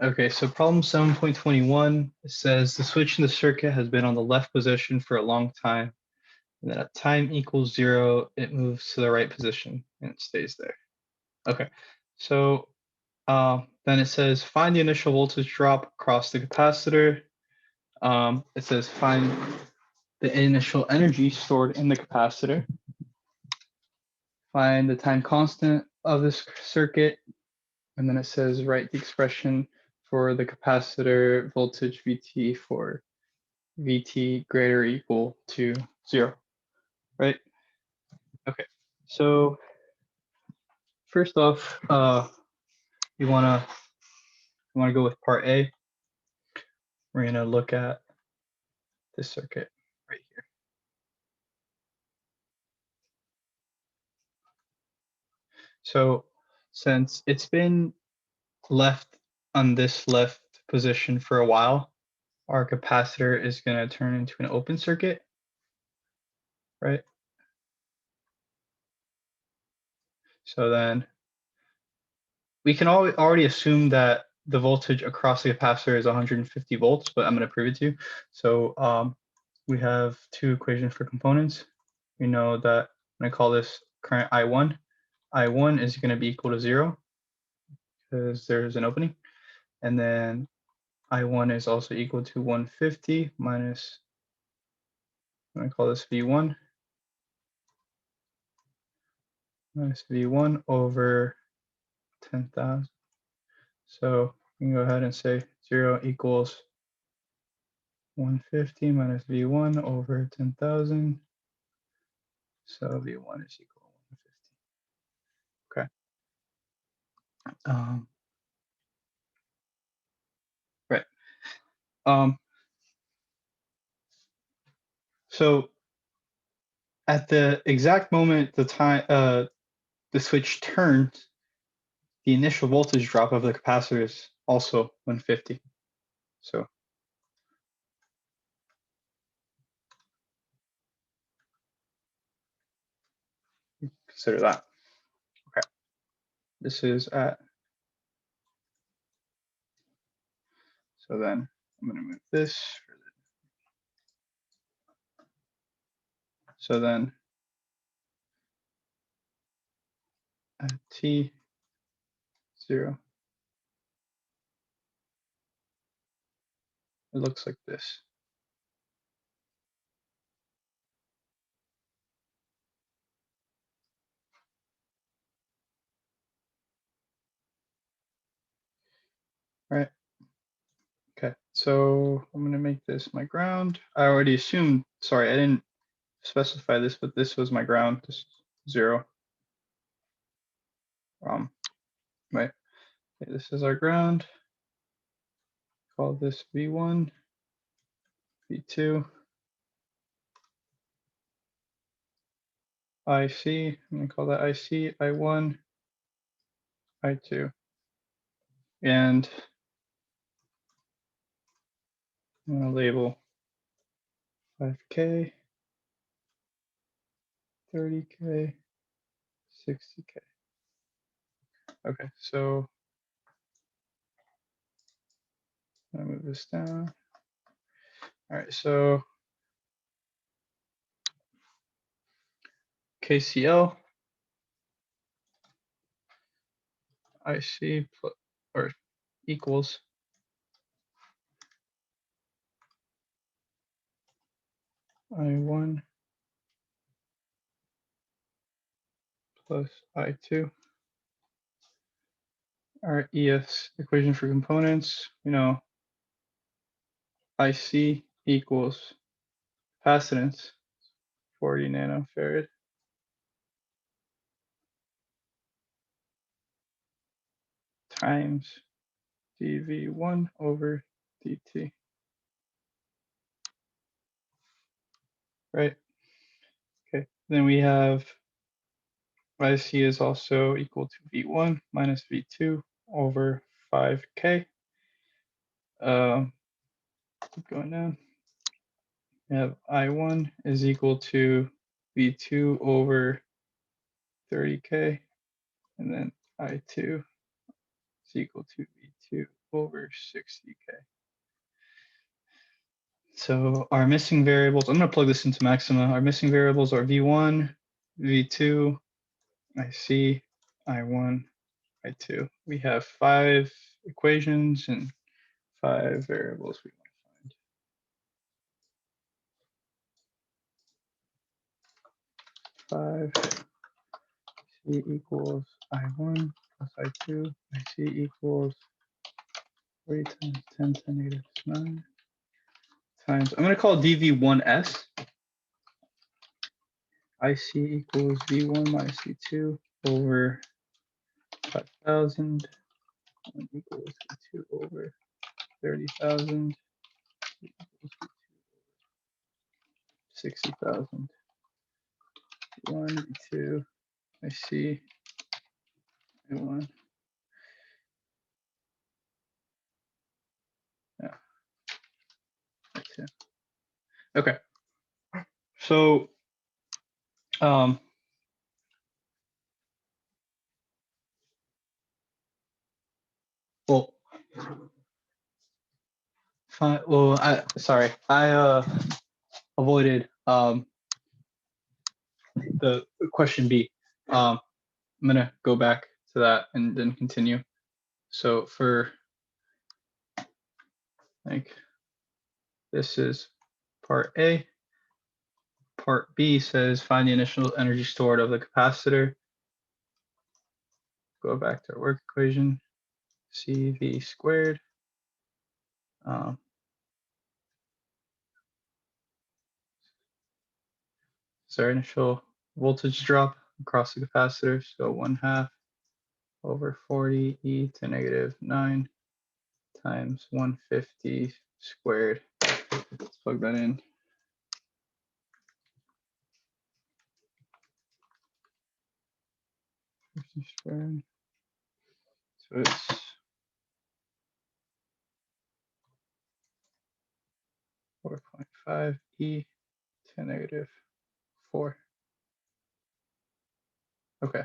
Okay, so problem 7.21 says the switch in the circuit has been on the left position for a long time, and then at time equals 0, it moves to the right position and it stays there. Okay, so then it says find the initial voltage drop across the capacitor. It says find the initial energy stored in the capacitor. Find the time constant of this circuit, and then it says write the expression for the capacitor voltage Vt for Vt greater or equal to 0, right? Okay, so first off, you wanna go with part A. We're gonna look at this circuit right here. So since it's been left on this left position for a while, our capacitor is going to turn into an open circuit, right? So then we can already assume that the voltage across the capacitor is 150 volts, but I'm going to prove it to you. So we have two equations for components. We know that I'm going to call this current I1. I1 is going to be equal to 0 because there's an opening. And then I1 is also equal to 150 minus, I'm going to call this V1, minus V1 over 10,000. So we can go ahead and say 0 equals 150 minus V1 over 10,000. So V1 is equal to 150. Okay. Right. So at the exact moment the switch turns, the initial voltage drop of the capacitor is also 150. So consider that. Okay. This is at, so then I'm going to move this. So then at T0, it looks like this. Right. Okay, so I'm going to make this my ground. I already assumed, sorry, I didn't specify this, but this was my ground, this 0. Right. Okay, this is our ground. Call this V1, V2, IC. I'm going to call that IC, I1, I2. And I'm going to label 5K, 30K, 60K. Okay, so I'm going to move this down. All right, so KCL, IC or equals I1 plus I2. Our ES equation for components, you know, IC equals capacitance, 40 nanofarad, times dV1 over dt. Right? Okay, then we have IC is also equal to V1 minus V2 over 5K. Keep going down. We have I1 is equal to V2 over 30K, and then I2 is equal to V2 over 60K. So our missing variables, I'm going to plug this into Maxima. Our missing variables are V1, V2, IC, I1, I2. We have 5 equations and 5 variables we want to find. 5 C equals I1 plus I2. IC equals 3 times 10 to the negative 9 times, I'm going to call dV1S. IC equals V1 minus V2 over 5,000. 1 equals V2 over 30,000. 60,000. 1, V2, IC, I1. Yeah. That's it. Okay. So, well, fine. Well, I avoided the question B. I'm gonna go back to that and then continue. So for like this is part A. Part B says find the initial energy stored of the capacitor. Go back to our work equation. CV squared. So our initial voltage drop across the capacitor. So 1/2 over 40 e to negative 9 times 150 squared. Let's plug that in. Squared. So it's 4.5 e to negative 4. Okay.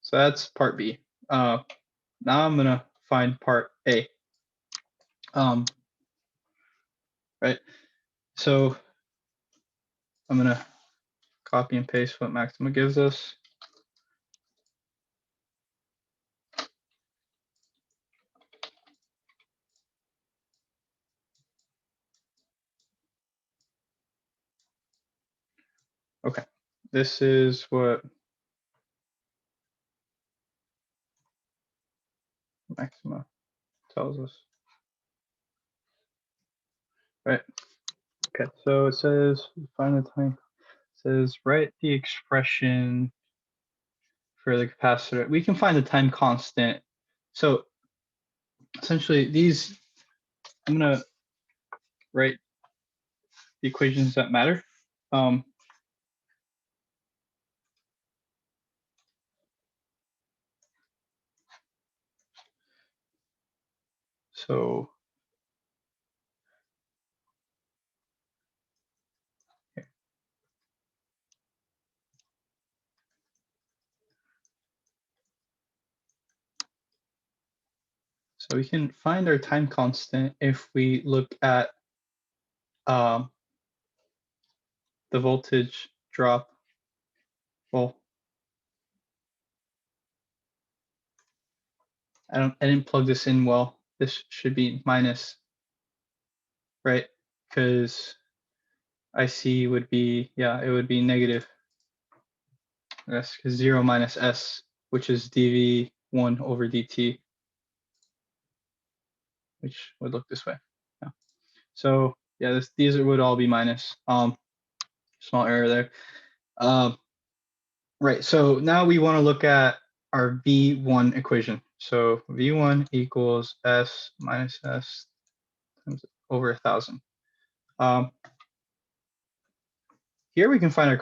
So that's part B. Now I'm gonna find part A. Right. So I'm gonna copy and paste what Maxima gives us. Okay, this is what Maxima tells us. Right. Okay, so it says find the time. It says write the expression for the capacitor. We can find the time constant. So essentially these, I'm gonna write the equations that matter. So here. So we can find our time constant if we look at the voltage drop. Well, I didn't plug this in well. This should be minus, right? Because IC would be, yeah, it would be negative. That's because 0 minus S, which is dV1 over dt, which would look this way. Yeah. So yeah, these would all be minus. Small error there. Right. So now we want to look at our V1 equation. So V1 equals S minus S times over 1,000. Here we can find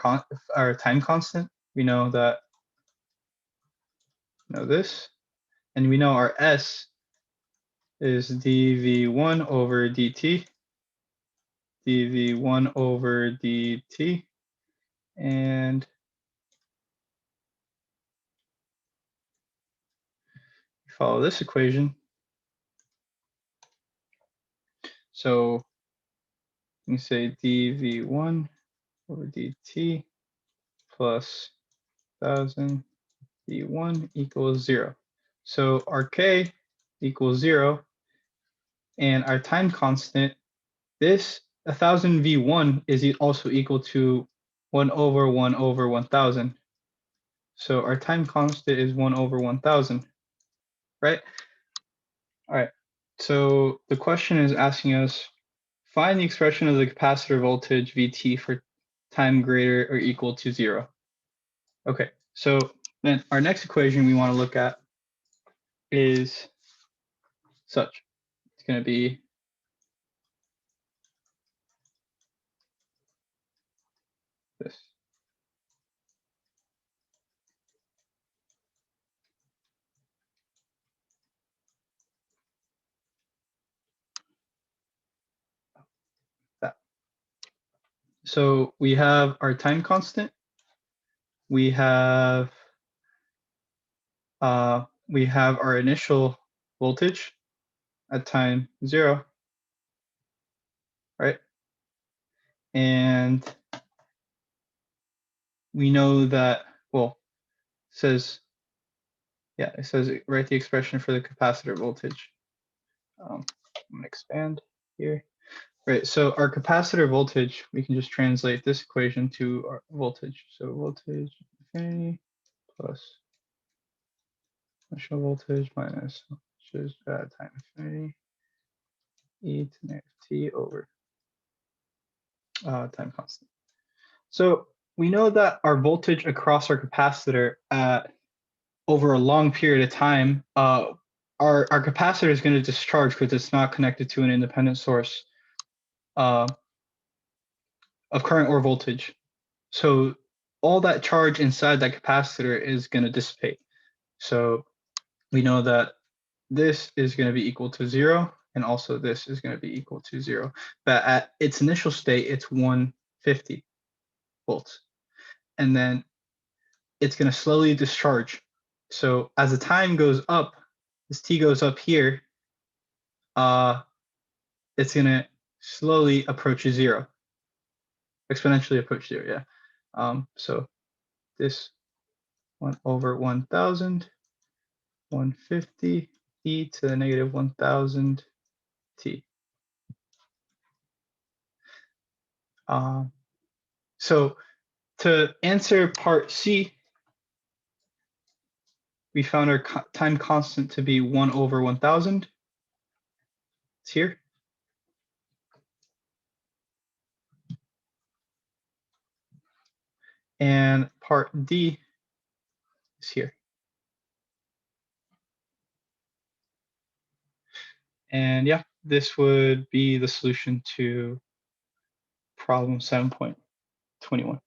our time constant. We know that, this, and we know our S is dV1 over dt, dV1 over dt, and follow this equation. So you say dv1 over dt plus 1000 v1 equals 0. So our k equals 0, and our time constant, this 1000 v1 is also equal to 1 over 1 over 1000. So our time constant is 1 over 1000, right? All right. So the question is asking us, find the expression of the capacitor voltage Vt for time greater or equal to 0. Okay, so then our next equation we want to look at is such. It's going to be this. That. So we have our time constant. We have our initial voltage at time 0, right? And we know that, well, it says write the expression for the capacitor voltage. I'm gonna expand here. Right, so our capacitor voltage, we can just translate this equation to our voltage. So voltage infinity plus initial voltage minus just time infinity e to negative t over time constant. So we know that our voltage across our capacitor over a long period of time, our capacitor is going to discharge because it's not connected to an independent source of current or voltage. So all that charge inside that capacitor is going to dissipate. So we know that this is going to be equal to 0, and also this is going to be equal to 0. But at its initial state, it's 150 volts. And then it's going to slowly discharge. So as the time goes up, this t goes up here, it's going to slowly approach 0, exponentially approach 0, yeah. So this 1 over 1000, 150 e to the negative 1000 t. So to answer part C, we found our time constant to be 1 over 1000. It's here. And part D is here. And yeah, this would be the solution to problem 7.21.